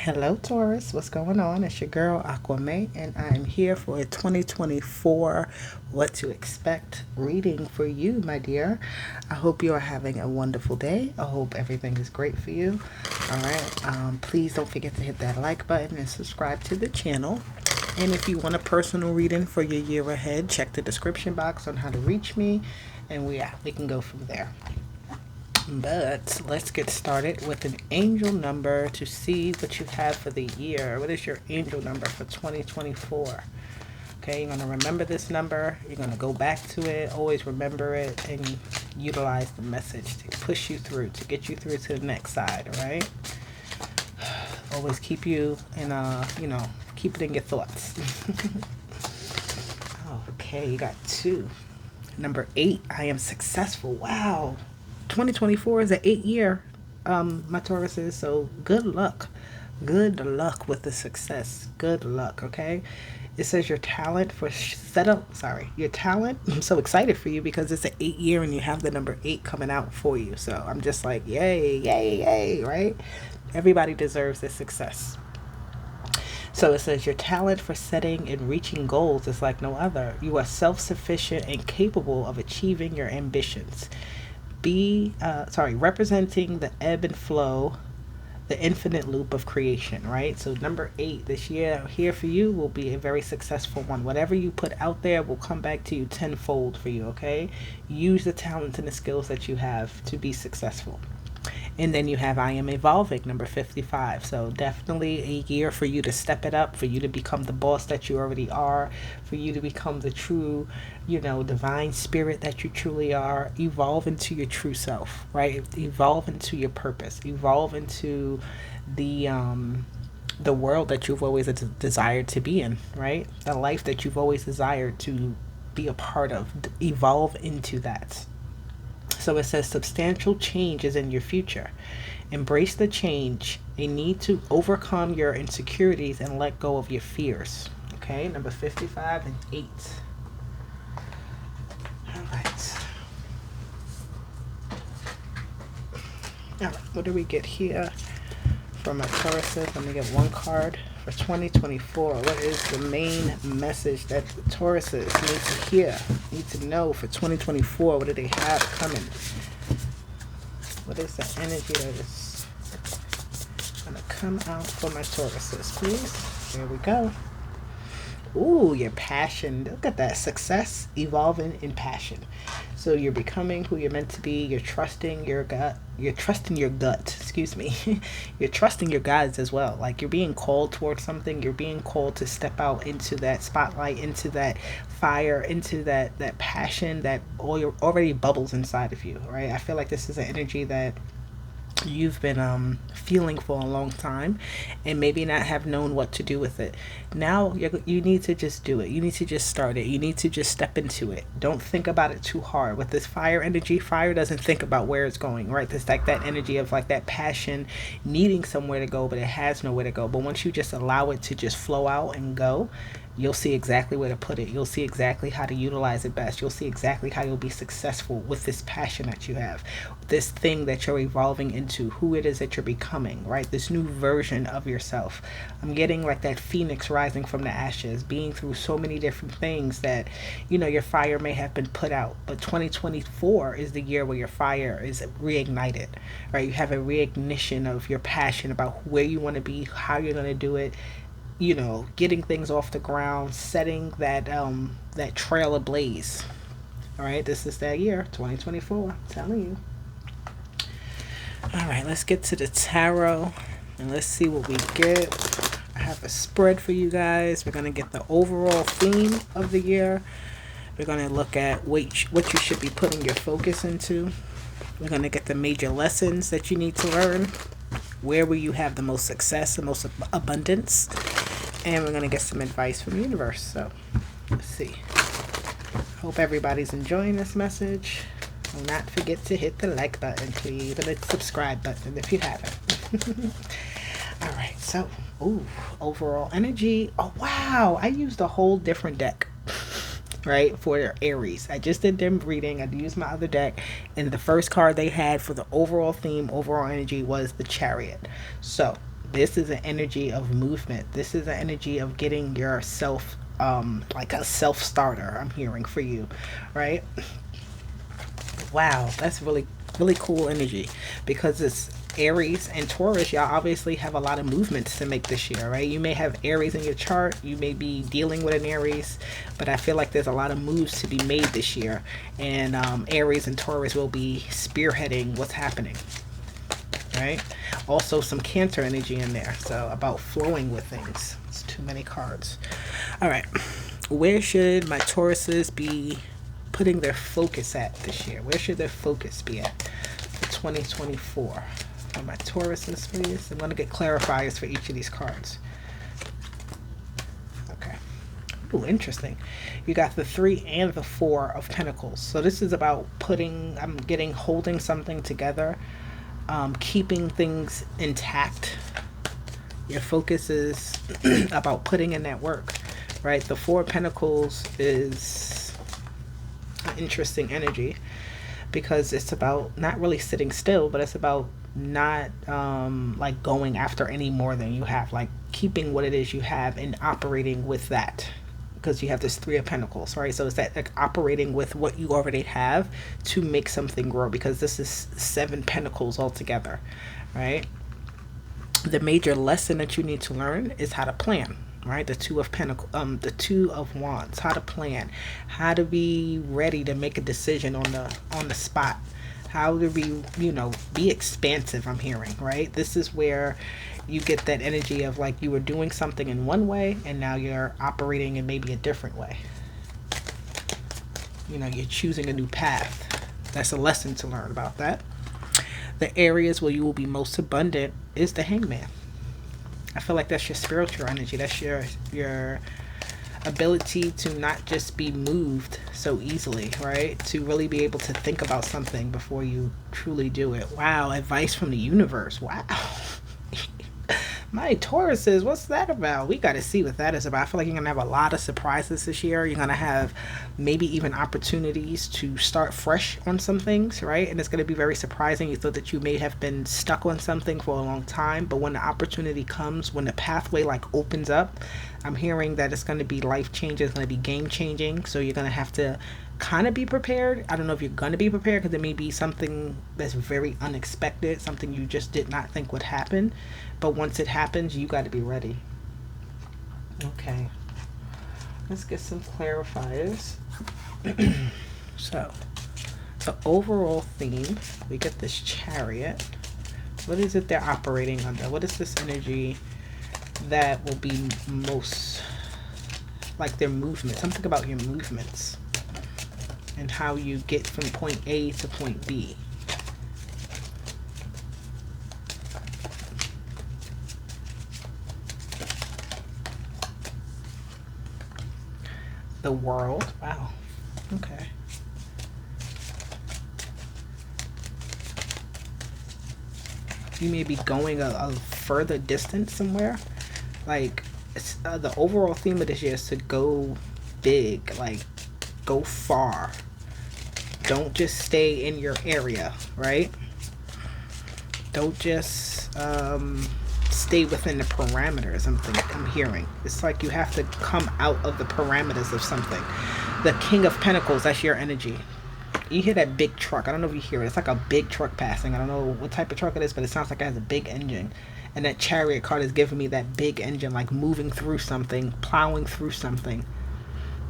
Hello, Taurus. What's going on? It's your girl, Aquame, and I'm here for a 2024 What to Expect reading for you, my dear. I hope you are having a wonderful day. I hope everything is great for you. All right. Please don't forget to hit that like button and subscribe to the channel. And if you want a personal reading for your year ahead, check the description box on how to reach me, and we can go from there. But let's get started with an angel number to see what you have for the year. What is your angel number for 2024? Okay, you're going to remember this number. You're going to go back to it. Always remember it and utilize the message to push you through, to get you through to the next side, all right? Always keep you in, keep it in your thoughts. Okay, you got 2. Number 8, I am successful. Wow. 2024 is an 8-year, my Taurus is, so good luck. Good luck with the success. Good luck, okay? It says your talent for your talent. I'm so excited for you because it's an 8-year and you have the number 8 coming out for you. So I'm just like, yay, yay, yay, right? Everybody deserves this success. So it says your talent for setting and reaching goals is like no other. You are self-sufficient and capable of achieving your ambitions. Representing the ebb and flow, the infinite loop of creation, right? So number 8 this year here for you will be a very successful one. Whatever you put out there will come back to you tenfold for you, okay? Use the talents and the skills that you have to be successful. And then you have I am evolving, number 55. So definitely a year for you to step it up, for you to become the boss that you already are, for you to become the true, divine spirit that you truly are. Evolve into your true self, right? Evolve into your purpose. Evolve into the world that you've always desired to be in, right? The life that you've always desired to be a part of. Evolve into that. So it says substantial change is in your future. Embrace the change, a need to overcome your insecurities and let go of your fears. Okay, number 55 and 8. All right. All right, what do we get here from my Tauruses? Let me get one card for 2024. What is the main message that the Tauruses need to hear, need to know for 2024? What do they have coming? What is the energy that is going to come out for my Tauruses, please? Here we go. Ooh, your passion. Look at that. Success evolving in passion. So you're becoming who you're meant to be. You're trusting your gut. You're trusting your gut. Excuse me. You're trusting your guides as well. Like you're being called towards something. You're being called to step out into that spotlight, into that fire, into that passion that already bubbles inside of you, right? I feel like this is an energy that you've been feeling for a long time and maybe not have known what to do with it. Now you need to just do it. You need to just start it. You need to just step into it. Don't think about it too hard. With this fire energy, fire doesn't think about where it's going, right? It's like that energy of like that passion needing somewhere to go, but it has nowhere to go. But once you just allow it to just flow out and go, you'll see exactly where to put it. You'll see exactly how to utilize it best. You'll see exactly how you'll be successful with this passion that you have, this thing that you're evolving into, who it is that you're becoming, right? This new version of yourself. I'm getting like that phoenix rising from the ashes, being through so many different things that, your fire may have been put out. But 2024 is the year where your fire is reignited, right? You have a reignition of your passion about where you want to be, how you're going to do it, getting things off the ground, setting that trail ablaze. All right, this is that year, 2024. I'm telling you. All right, let's get to the tarot and let's see what we get. I have a spread for you guys. We're going to get the overall theme of the year. We're going to look at what you should be putting your focus into. We're going to get the major lessons that you need to learn. Where will you have the most success, the most abundance? And we're going to get some advice from the universe. So, let's see. Hope everybody's enjoying this message. Do not forget to hit the like button, please. And the subscribe button if you haven't. All right. So, overall energy. Oh, wow. I used a whole different deck. right, for Aries. I just did them reading. I used my other deck, and the first card they had for the overall theme, overall energy, was the Chariot. So This is an energy of movement. This is an energy of getting yourself like a self-starter, I'm hearing for you, right? Wow, that's really, really cool energy because it's Aries and Taurus. Y'all obviously have a lot of movements to make this year, right? You may have Aries in your chart. You may be dealing with an Aries, but I feel like there's a lot of moves to be made this year. And Aries and Taurus will be spearheading what's happening, right? Also some Cancer energy in there. So about flowing with things. It's too many cards. All right. Where should my Tauruses be putting their focus at this year? Where should their focus be at for 2024? For my Tauruses, please. I'm going to get clarifiers for each of these cards. Okay. Ooh, interesting. You got the 3 and the 4 of Pentacles. So this is about holding something together, keeping things intact. Your focus is about putting in that work, right? The 4 of Pentacles is an interesting energy because it's about not really sitting still, but it's about not like going after any more than you have, like keeping what it is you have and operating with that, because you have this 3 of Pentacles, right? So it's that like operating with what you already have to make something grow, because this is 7 Pentacles altogether, right? The major lesson that you need to learn is how to plan, right? The 2 of Pentacles, the 2 of Wands, how to plan, how to be ready to make a decision on the spot, how to be, be expansive, I'm hearing, right? This is where you get that energy of like you were doing something in one way and now you're operating in maybe a different way. You're choosing a new path. That's a lesson to learn about that. The areas where you will be most abundant is the Hangman. I feel like that's your spiritual energy. That's your ability to not just be moved so easily, right? To really be able to think about something before you truly do it. Wow, advice from the universe. Wow. My Tauruses, what's that about? We got to see what that is about. I feel like you're going to have a lot of surprises this year. You're going to have maybe even opportunities to start fresh on some things, right? And it's going to be very surprising. You thought that you may have been stuck on something for a long time, but when the opportunity comes, when the pathway like opens up, I'm hearing that it's going to be life changing. It's going to be game changing. So you're going to have to kind of be prepared. I don't know if you're going to be prepared because there may be something that's very unexpected, something you just did not think would happen. But once it happens, you got to be ready. Okay. Let's get some clarifiers. So, the overall theme, we get this Chariot. What is it they're operating under? What is this energy that will be most like their movement? Something about your movements and how you get from point A to point B. The World. Wow. Okay. You may be going a further distance somewhere. Like, it's, the overall theme of this year is to go big, like go far. Don't just stay in your area, right? Don't just stay within the parameters. I'm hearing. It's like you have to come out of the parameters of something. The King of Pentacles, that's your energy. You hear that big truck. I don't know if you hear it. It's like a big truck passing. I don't know what type of truck it is, but it sounds like it has a big engine. And that Chariot card is giving me that big engine, like moving through something, plowing through something.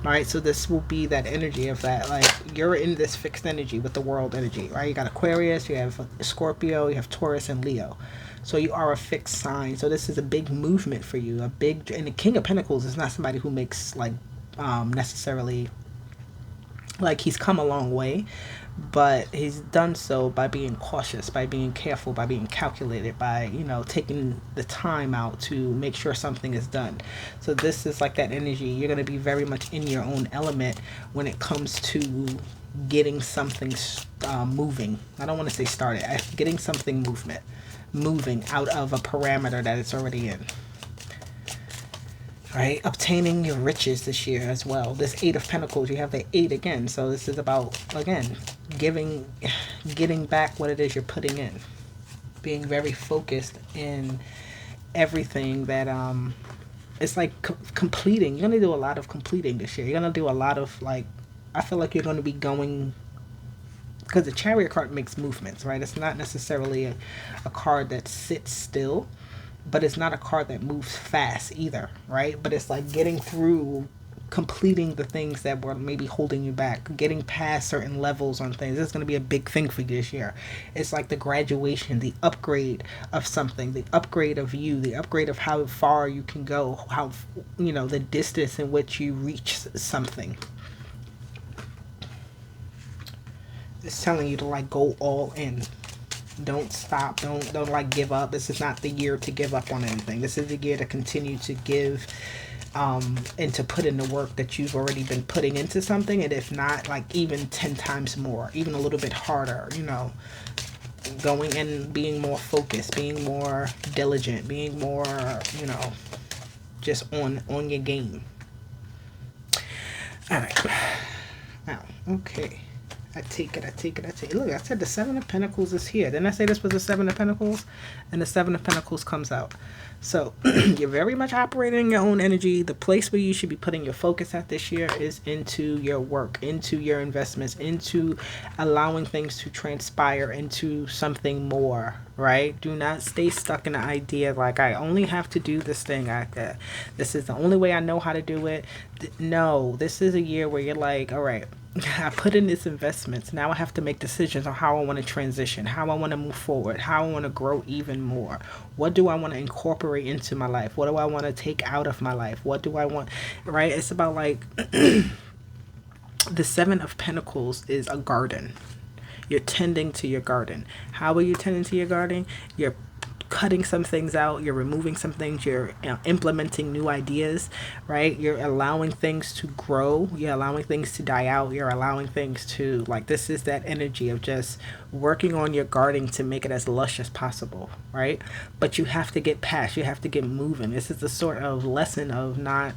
All right, so this will be that energy of that, like you're in this fixed energy with the world energy, right? You got Aquarius, you have Scorpio, you have Taurus and Leo. So you are a fixed sign. So this is a big movement for you, and the King of Pentacles is not somebody who makes like necessarily, like he's come a long way, but he's done so by being cautious, by being careful, by being calculated, by, taking the time out to make sure something is done. So this is like that energy. You're going to be very much in your own element when it comes to getting something moving. I don't want to say started. Getting something moving out of a parameter that it's already in. Right, obtaining your riches this year as well. This 8 of Pentacles, you have the 8 again. So this is about, again, getting back what it is you're putting in. Being very focused in everything that it's like completing. You're gonna do a lot of completing this year. You're gonna do a lot of like, I feel like you're gonna be going, because the Chariot card makes movements, right? It's not necessarily a card that sits still, but it's not a card that moves fast either, right? But it's like getting through, completing the things that were maybe holding you back, getting past certain levels on things. This is going to be a big thing for you this year. It's like the graduation, the upgrade of something, the upgrade of you, the upgrade of how far you can go, how, you know, the distance in which you reach something. It's telling you to like go all in. Don't stop. Don't like give up. This is not the year to give up on anything. This is the year to continue to give, and to put in the work that you've already been putting into something, and if not, like even 10 times more, even a little bit harder, you know, going and being more focused, being more diligent, being more, you know, just on your game. All right. Now, okay. I take it. Look, I said the Seven of Pentacles is here. Didn't I say this was the Seven of Pentacles? And the Seven of Pentacles comes out. So you're very much operating in your own energy. The place where you should be putting your focus at this year is into your work, into your investments, into allowing things to transpire into something more, right? Do not stay stuck in the idea like, I only have to do this thing. This is the only way I know how to do it. No, this is a year where you're like, all right, I put in these investments. Now I have to make decisions on how I want to transition, how I want to move forward, how I want to grow even more. What do I want to incorporate into my life? What do I want to take out of my life? What do I want, right? It's about like the Seven of Pentacles is a garden. You're tending to your garden. How are you tending to your garden? You're cutting some things out, you're removing some things, you're implementing new ideas, right? You're allowing things to grow, you're allowing things to die out, you're allowing things to, like, this is that energy of just working on your garden to make it as lush as possible, right? But you have to get past, you have to get moving. This is the sort of lesson of not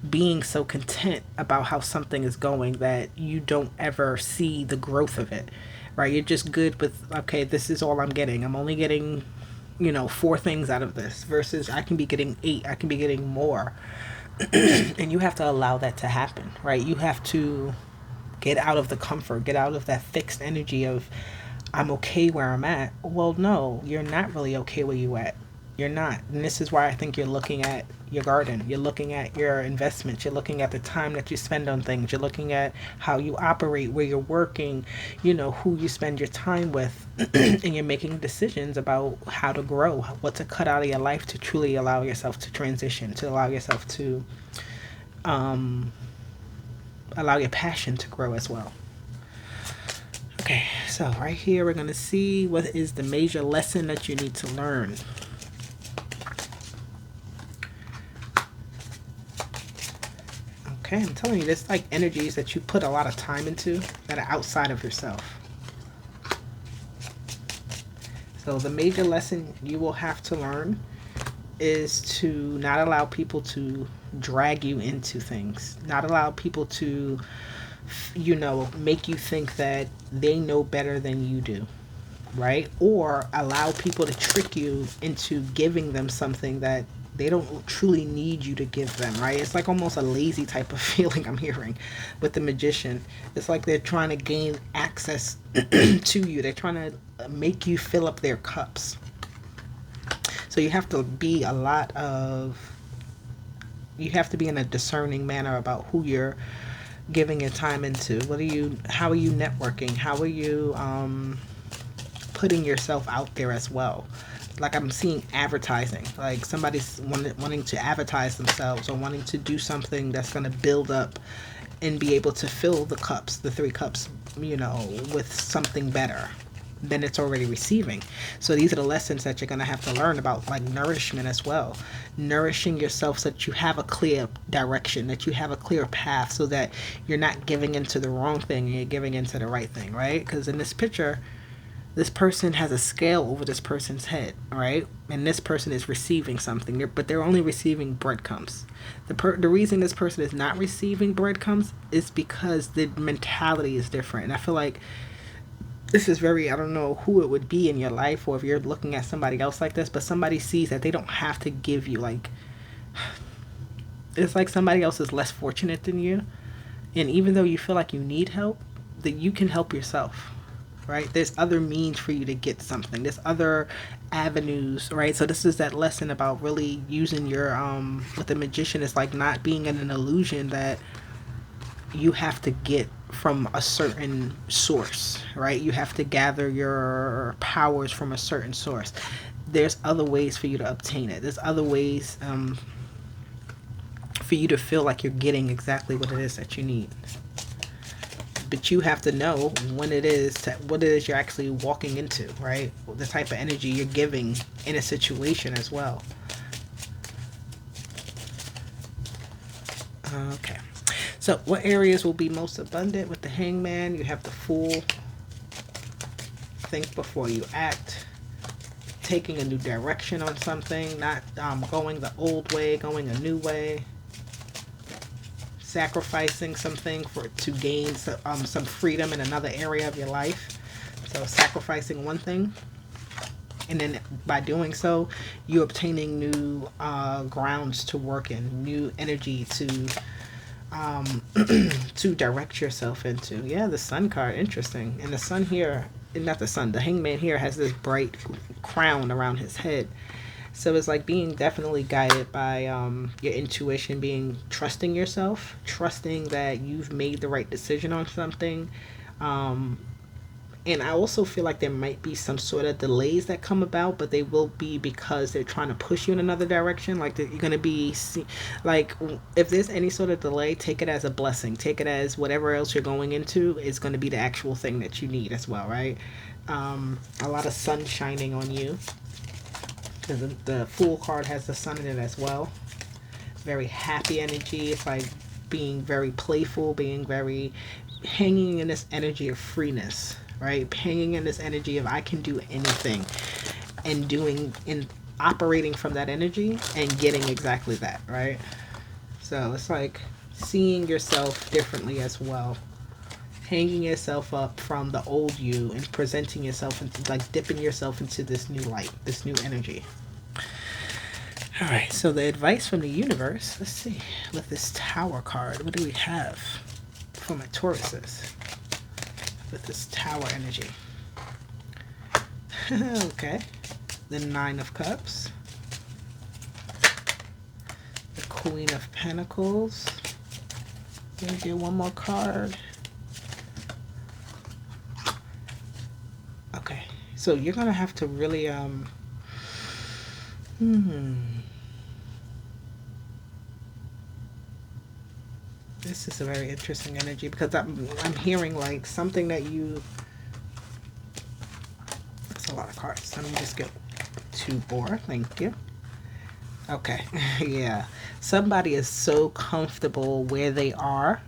being so content about how something is going that you don't ever see the growth of it, right? You're just good with, okay, this is all I'm getting. I'm only getting, you know, 4 things out of this versus I can be getting 8, I can be getting more. And you have to allow that to happen, right? You have to get out of the comfort, get out of that fixed energy of I'm okay where I'm at. Well, no, you're not really okay where you at. You're not. And this is why I think you're looking at your garden. You're looking at your investments. You're looking at the time that you spend on things. You're looking at how you operate, where you're working, you know, who you spend your time with. And you're making decisions about how to grow, what to cut out of your life to truly allow yourself to transition, to allow yourself to allow your passion to grow as well. Okay, so right here we're going to see what is the major lesson that you need to learn. Okay, I'm telling you, there's like energies that you put a lot of time into that are outside of yourself. So the major lesson you will have to learn is to not allow people to drag you into things. Not allow people to, you know, make you think that they know better than you do, right? Or allow people to trick you into giving them something that they don't truly need you to give them, right? It's like almost a lazy type of feeling I'm hearing with the Magician. It's like they're trying to gain access to you. They're trying to make you fill up their cups. So you have to be you have to be in a discerning manner about who you're giving your time into. How are you networking? How are you putting yourself out there as well? Like I'm seeing advertising, like somebody's wanting to advertise themselves or wanting to do something that's going to build up and be able to fill the cups, the 3 cups, you know, with something better than it's already receiving. So these are the lessons that you're going to have to learn about, like nourishment as well. Nourishing yourself so that you have a clear direction, that you have a clear path, so that you're not giving into the wrong thing and you're giving into the right thing, right? Because in this picture, this person has a scale over this person's head, right? And this person is receiving something, but they're only receiving breadcrumbs. The reason this person is not receiving breadcrumbs is because the mentality is different. And I feel like this is very, I don't know who it would be in your life, or if you're looking at somebody else like this, but somebody sees that they don't have to give you, like, it's like somebody else is less fortunate than you. And even though you feel like you need help, that you can help yourself, right? There's other means for you to get something. There's other avenues, right? So this is that lesson about really using your, with the magician, is like not being in an illusion that you have to get from a certain source, right? You have to gather your powers from a certain source. There's other ways for you to obtain it. There's other ways for you to feel like you're getting exactly what it is that you need. But you have to know when it is what it is you're actually walking into, right? The type of energy you're giving in a situation as well. Okay. So what areas will be most abundant with the Hangman? You have the Fool. Think before you act. Taking a new direction on something. Not going the old way, going a new way. Sacrificing something to gain some freedom in another area of your life. So sacrificing one thing, and then by doing so, you're obtaining new grounds to work in, new energy to to direct yourself into. Yeah, the Sun card, interesting. And the Sun here, not the Sun, the Hangman here has this bright crown around his head. So it's like being definitely guided by your intuition, trusting yourself, trusting that you've made the right decision on something. And I also feel like there might be some sort of delays that come about, but they will be because they're trying to push you in another direction. Like you're going to be, like, if there's any sort of delay, take it as a blessing. Take it as whatever else you're going into is going to be the actual thing that you need as well, right? A lot of sun shining on you. The Fool card has the Sun in it as well. Very happy energy. It's like being very playful, hanging in this energy of freeness, right? Hanging in this energy of I can do anything, and operating from that energy and getting exactly that, right? So it's like seeing yourself differently as well. Hanging yourself up from the old you and presenting yourself into, like, dipping yourself into this new light, this new energy. All right, so the advice from the universe, let's see, with this Tower card, what do we have for my Tauruses with this Tower energy? Okay, the Nine of Cups, the Queen of Pentacles. Let me get one more card. Okay, so you're gonna have to really this is a very interesting energy, because I'm hearing like something that you. That's a lot of cards. Let me just get 2 more. Thank you. Okay, yeah. Somebody is so comfortable where they are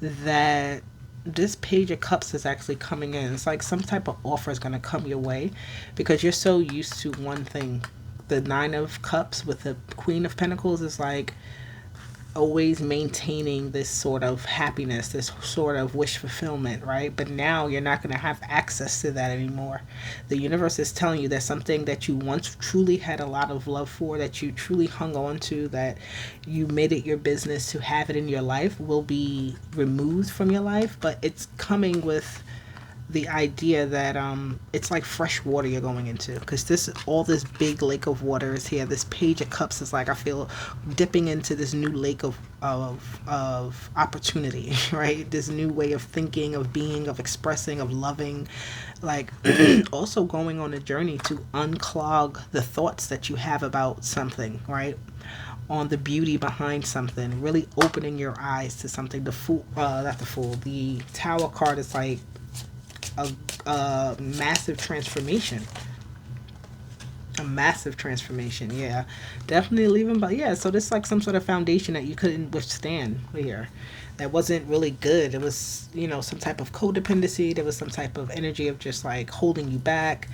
that this Page of Cups is actually coming in. It's like some type of offer is going to come your way because you're so used to one thing. The Nine of Cups with the Queen of Pentacles is like always maintaining this sort of happiness, this sort of wish fulfillment, right? But now you're not going to have access to that anymore. The universe is telling you that something that you once truly had a lot of love for, that you truly hung on to, that you made it your business to have it in your life, will be removed from your life. But it's coming with the idea that it's like fresh water you're going into, because this big lake of water is here. This Page of Cups is like, I feel dipping into this new lake of opportunity, right? This new way of thinking, of being, of expressing, of loving, like also going on a journey to unclog the thoughts that you have about something, right? On the beauty behind something, really opening your eyes to something. The Tower card is like a massive transformation. Yeah, definitely leaving. But yeah, so this is like some sort of foundation that you couldn't withstand here, that wasn't really good. It was, some type of codependency. There was some type of energy of just like holding you back,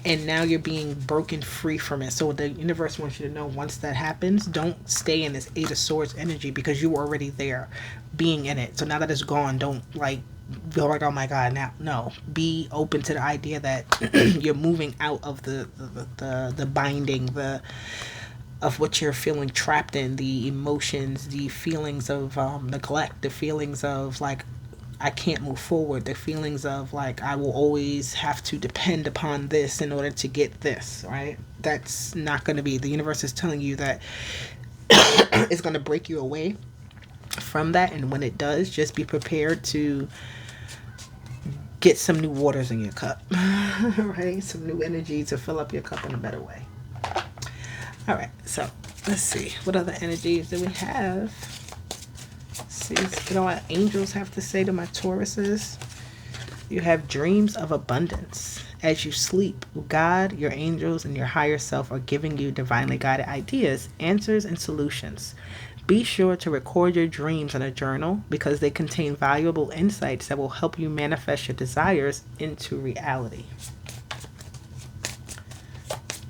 and now you're being broken free from it. So the universe wants you to know, once that happens, don't stay in this Eight of Swords energy, because you were already there being in it. So now that it's gone, don't like feel like, oh my God, now no. Be open to the idea that you're moving out of the binding, the of what you're feeling trapped in, the emotions, the feelings of neglect, the feelings of like I can't move forward, the feelings of like I will always have to depend upon this in order to get this, right? That's not going to be, the universe is telling you that it's going to break you away from that. And when it does, just be prepared to get some new waters in your cup, right? Some new energy to fill up your cup in a better way. All right, so let's see. What other energies do we have? Let's see, you know what angels have to say to my Tauruses? You have dreams of abundance. As you sleep, God, your angels, and your higher self are giving you divinely guided ideas, answers, and solutions. Be sure to record your dreams in a journal because they contain valuable insights that will help you manifest your desires into reality.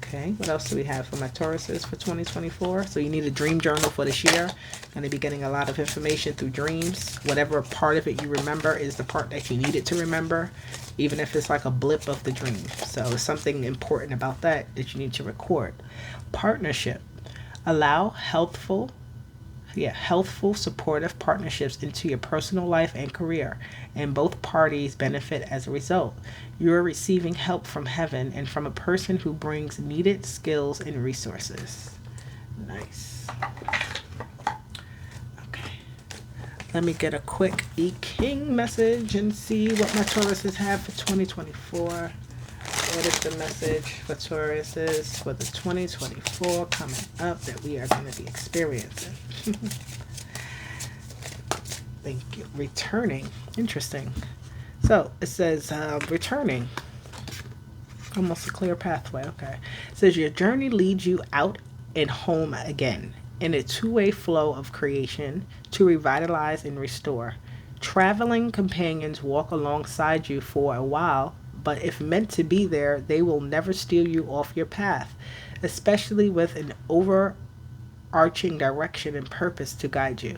Okay, what else do we have for my Tauruses for 2024? So you need a dream journal for this year. Going to be getting a lot of information through dreams. Whatever part of it you remember is the part that you needed to remember, even if it's like a blip of the dream. So it's something important about that you need to record. Partnership. Allow healthful, supportive partnerships into your personal life and career, and both parties benefit as a result. You are receiving help from heaven and from a person who brings needed skills and resources. Nice. Okay. Let me get a quick E-King message and see what my Tauruses have for 2024. What is the message for Tauruses for the 2024 coming up that we are going to be experiencing? Thank you. Returning. Interesting. So it says returning. Almost a clear pathway. Okay. It says your journey leads you out and home again in a two-way flow of creation to revitalize and restore. Traveling companions walk alongside you for a while, but if meant to be there, they will never steal you off your path, especially with an overarching direction and purpose to guide you.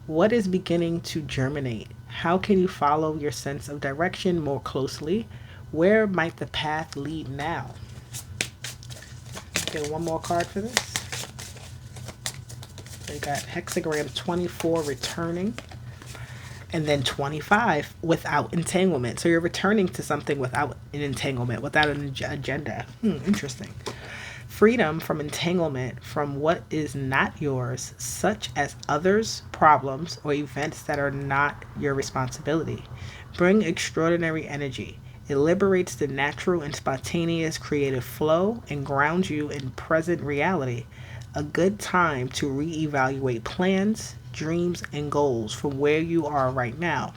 What is beginning to germinate? How can you follow your sense of direction more closely? Where might the path lead now? Get one more card for this. We got hexagram 24, returning. And then 25, without entanglement. So you're returning to something without an entanglement, without an agenda. Interesting. Freedom from entanglement from what is not yours, such as others, problems, or events that are not your responsibility. Bring extraordinary energy. It liberates the natural and spontaneous creative flow and grounds you in present reality. A good time to reevaluate plans, dreams, and goals from where you are right now.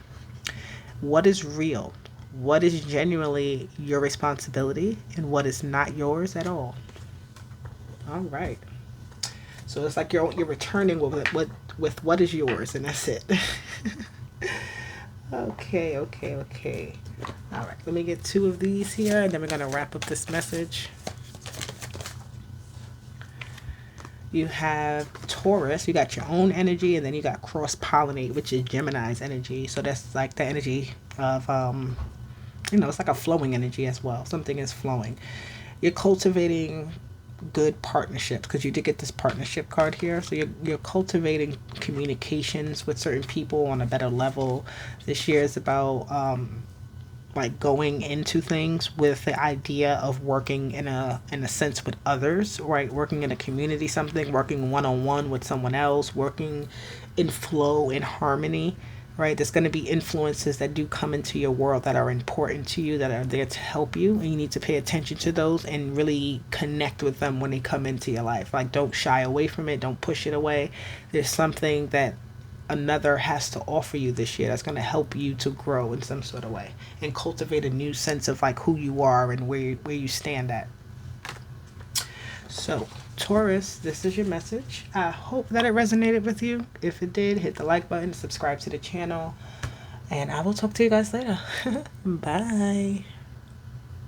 What is real? What is genuinely your responsibility? And what is not yours at all? All right. So it's like you're returning with what is yours, and that's it. Okay. All right. Let me get two of these here, and then we're going to wrap up this message. You have Taurus, you got your own energy, and then you got cross-pollinate, which is Gemini's energy. So that's like the energy of, it's like a flowing energy as well. Something is flowing. You're cultivating good partnerships because you did get this partnership card here. So you're cultivating communications with certain people on a better level. This year is about like going into things with the idea of working in a sense with others, right? Working in a community, something, working one-on-one with someone else, working in flow, in harmony, right? There's going to be influences that do come into your world that are important to you, that are there to help you, and you need to pay attention to those and really connect with them when they come into your life. Like, don't shy away from it, don't push it away. There's something that another has to offer you this year that's going to help you to grow in some sort of way and cultivate a new sense of like who you are and where you stand at. So Taurus, this is your message. I hope that it resonated with you. If it did, hit the like button, subscribe to the channel, and I will talk to you guys later. Bye.